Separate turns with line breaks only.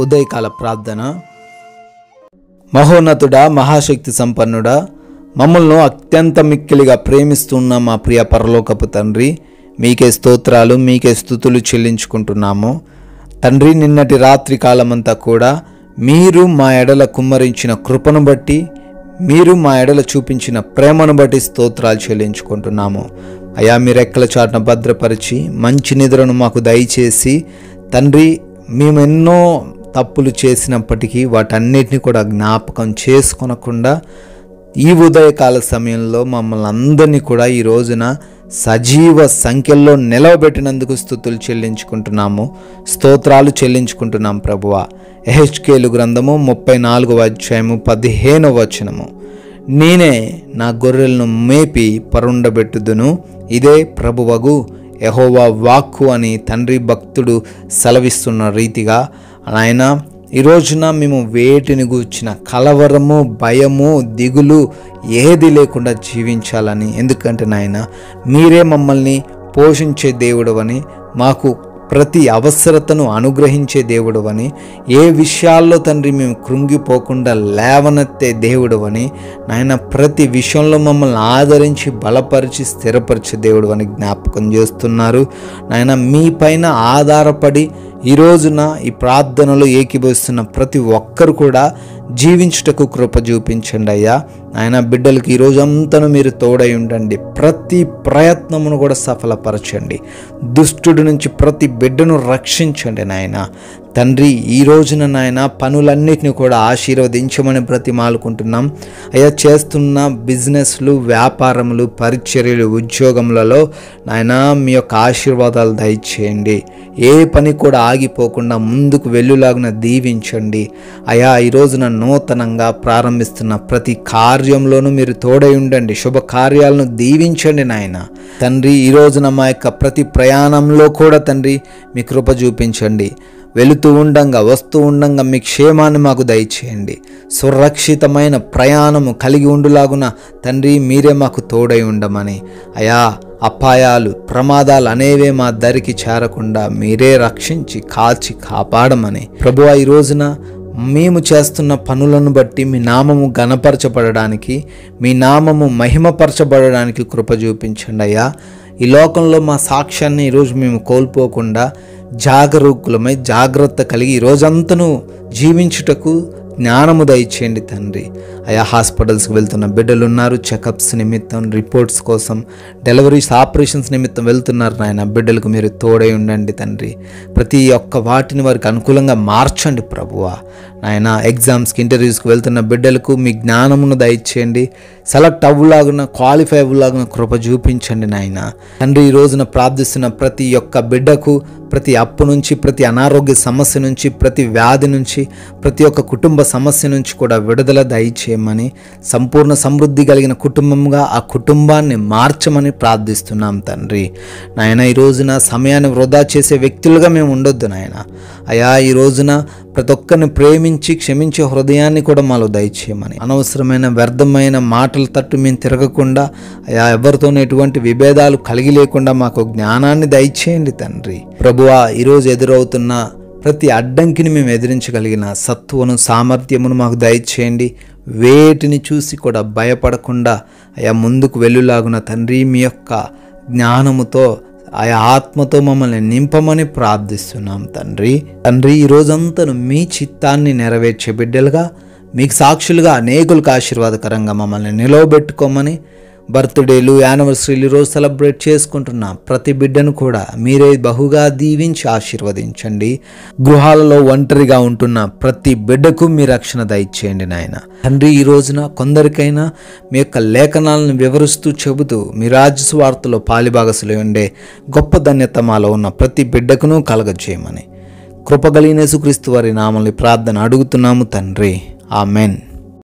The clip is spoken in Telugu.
ఉదయకాల ప్రార్థన. మహోన్నతుడా, మహాశక్తి సంపన్నుడా, మమ్మల్ని అత్యంత మిక్కిలిగా ప్రేమిస్తున్న మా ప్రియ పరలోకపు తండ్రి, మీకే స్తోత్రాలు, మీకే స్తుతులు చెల్లించుకుంటున్నాము. తండ్రి, నిన్నటి రాత్రి కాలమంతా కూడా మీరు మా ఎడల కుమ్మరించిన కృపను బట్టి, మీరు మా ఎడల చూపించిన ప్రేమను బట్టి స్తోత్రాలు చెల్లించుకుంటున్నాము. అయా, మీ రెక్కల చాటున భద్రపరిచి మంచి నిద్రను మాకు దయచేసి, తండ్రి, మేము ఎన్నో తప్పులు చేసినప్పటికీ వాటన్నిటిని కూడా జ్ఞాపకం చేసుకొనకుండా ఈ ఉదయకాల సమయంలో మమ్మల్ని అందరినీ కూడా ఈ రోజున సజీవ సంఖ్యల్లో నిలవబెట్టినందుకు స్తుతులు చెల్లించుకుంటున్నాము, స్తోత్రాలు చెల్లించుకుంటున్నాం ప్రభువా. యెహెజ్కేలు గ్రంథము 34వ అధ్యాయము 15వ వచనము, నేనే నా గొర్రెలను మేపి పరుండబెట్టుదును, ఇదే ప్రభువగు యెహోవా వాక్కు అని తండ్రి భక్తుడు సెలవిస్తున్న రీతిగా ఆయన ఈ రోజున మేము వేటిని గూర్చిన కలవరము, భయము, దిగులు ఏది లేకుండా జీవించాలని. ఎందుకంటే నాయన, మీరే మమ్మల్ని పోషించే దేవుడవని, మాకు ప్రతి అవసరతను అనుగ్రహించే దేవుడవని, ఏ విషయాల్లో తండ్రి మేము కృంగిపోకుండా లేవనెత్తే దేవుడవని నాయన, ప్రతి విషయంలో మమ్మల్ని ఆదరించి బలపరిచి స్థిరపరిచే దేవుడవని జ్ఞాపకం చేస్తున్నారు నాయన. మీ పైన ఆధారపడి ఈ రోజున ఈ ప్రార్థనలో ఏకీభవిస్తున్న ప్రతి ఒక్కరు కూడా జీవించుటకు కృప చూపించండి అయ్యా. ఆయన బిడ్డలకి ఈ రోజంతను మీరు తోడై ఉండండి, ప్రతి ప్రయత్నమును కూడా సఫలపరచండి, దుష్టుడి నుంచి ప్రతి బిడ్డను రక్షించండి నాయన. తండ్రి, ఈ రోజున నాయన పనులన్నిటిని కూడా ఆశీర్వదించమని బ్రతిమాలుకుంటున్నాం అయ్యా. చేస్తున్న బిజినెస్లు, వ్యాపారములు, పరిచర్యలు, ఉద్యోగములలో నాయన మీ యొక్క ఆశీర్వాదాలు దయచేయండి. ఏ పని కూడా ఆగిపోకుండా ముందుకు వెళ్ళులాగున దీవించండి అయ్యా. ఈ రోజున నూతనంగా ప్రారంభిస్తున్న ప్రతి కార్యంలోనూ మీరు తోడై ఉండండి, శుభ కార్యాలను దీవించండి నాయన. తండ్రి, ఈ రోజున మా యొక్క ప్రతి ప్రయాణంలో కూడా తండ్రి మీ కృప చూపించండి. వెళుతూ ఉండంగా, వస్తూ ఉండంగా మీ క్షేమాన్ని మాకు దయచేయండి. సురక్షితమైన ప్రయాణము కలిగి ఉండులాగున తండ్రి మీరే మాకు తోడై ఉండమని అయా. అపాయాలు, ప్రమాదాలు అనేవే మా దరికి చేరకుండా మీరే రక్షించి కాల్చి కాపాడమని ప్రభువా, ఈ రోజున మేము చేస్తున్న పనులను బట్టి మీ నామము ఘనపరచబడడానికి, మీ నామము మహిమపరచబడడానికి కృప చూపించండి అయ్యా. ఈ లోకంలో మా సాక్ష్యాన్ని ఈరోజు మేము కోల్పోకుండా జాగరూకులమై జాగ్రత్త కలిగి ఈ రోజంతను జీవించుటకు జ్ఞానము దయచేయండి తండ్రి అయా. హాస్పిటల్స్కి వెళ్తున్న బిడ్డలు ఉన్నారు, చెకప్స్ నిమిత్తం, రిపోర్ట్స్ కోసం, డెలివరీస్, ఆపరేషన్స్ నిమిత్తం వెళ్తున్నారు నాయన. బిడ్డలకు మీరు తోడై ఉండండి తండ్రి. ప్రతి ఒక్క వాటిని వారికి అనుకూలంగా మార్చండి ప్రభువా నాయన. ఎగ్జామ్స్కి, ఇంటర్వ్యూస్కి వెళ్తున్న బిడ్డలకు మీ జ్ఞానమును దయచేయండి. సెలెక్ట్ అవ్వలాగున, క్వాలిఫై అవ్వలాగున కృప చూపించండి నాయన. తండ్రి, ఈ రోజున ప్రార్థిస్తున్న ప్రతి ఒక్క బిడ్డకు ప్రతి అప్పు నుంచి, ప్రతి అనారోగ్య సమస్య నుంచి, ప్రతి వ్యాధి నుంచి, ప్రతి ఒక్క కుటుంబ సమస్య నుంచి కూడా విడుదల దయచేయమని, సంపూర్ణ సమృద్ధి కలిగిన కుటుంబంగా ఆ కుటుంబాన్ని మార్చమని ప్రార్థిస్తున్నాం తండ్రి నాయన. ఈ రోజున సమయాన్ని వృధా చేసే వ్యక్తులుగా మేము ఉండొద్దు నాయన అయా. ఈ రోజున ప్రతి ఒక్కరిని ప్రేమించి క్షమించే హృదయాన్ని కూడా మాలో దయచేయమని, అనవసరమైన వ్యర్థమైన మాటల తట్టు మేము తిరగకుండా అయా, ఎవరితోనూ ఎటువంటి విభేదాలు కలిగి లేకుండా మాకు జ్ఞానాన్ని దయచేయండి తండ్రి ప్రభువా. ఈరోజు ఎదురవుతున్న ప్రతి అడ్డంకిని మేము ఎదిరించగలిగిన సత్వను, సామర్థ్యమును మాకు దయచేయండి. వేటిని చూసి కూడా భయపడకుండా అయా ముందుకు వెళ్ళులాగున తండ్రి మీ యొక్క జ్ఞానముతో, ఆయా ఆత్మతో మమ్మల్ని నింపమని ప్రార్థిస్తున్నాం తండ్రి. ఈ రోజంతను మీ చిత్తాన్ని నెరవేర్చే బిడ్డలుగా, మీకు సాక్షులుగా అనేకులకు ఆశీర్వాదకరంగా మమ్మల్ని నిలవబెట్టుకోమని, బర్త్డేలు, యానివర్సరీలు రోజు సెలబ్రేట్ చేసుకుంటున్న ప్రతి బిడ్డను కూడా మీరే బహుగా దీవించి ఆశీర్వదించండి. గృహాలలో ఒంటరిగా ఉంటున్న ప్రతి బిడ్డకు మీ రక్షణ దయచేయండి నాయన తండ్రి. ఈ రోజున కొందరికైనా మీ యొక్క లేఖనాలను వివరిస్తూ చెబుతూ మీ రాజ్య స్వార్థలో పాలిభాగసులు ఉండే గొప్ప ధన్యత మాలో ఉన్న ప్రతి బిడ్డకును కలగజేయమని కృపగలిగిన యేసుక్రీస్తు వారి నామములో ప్రార్థన అడుగుతున్నాము తండ్రి. ఆమెన్.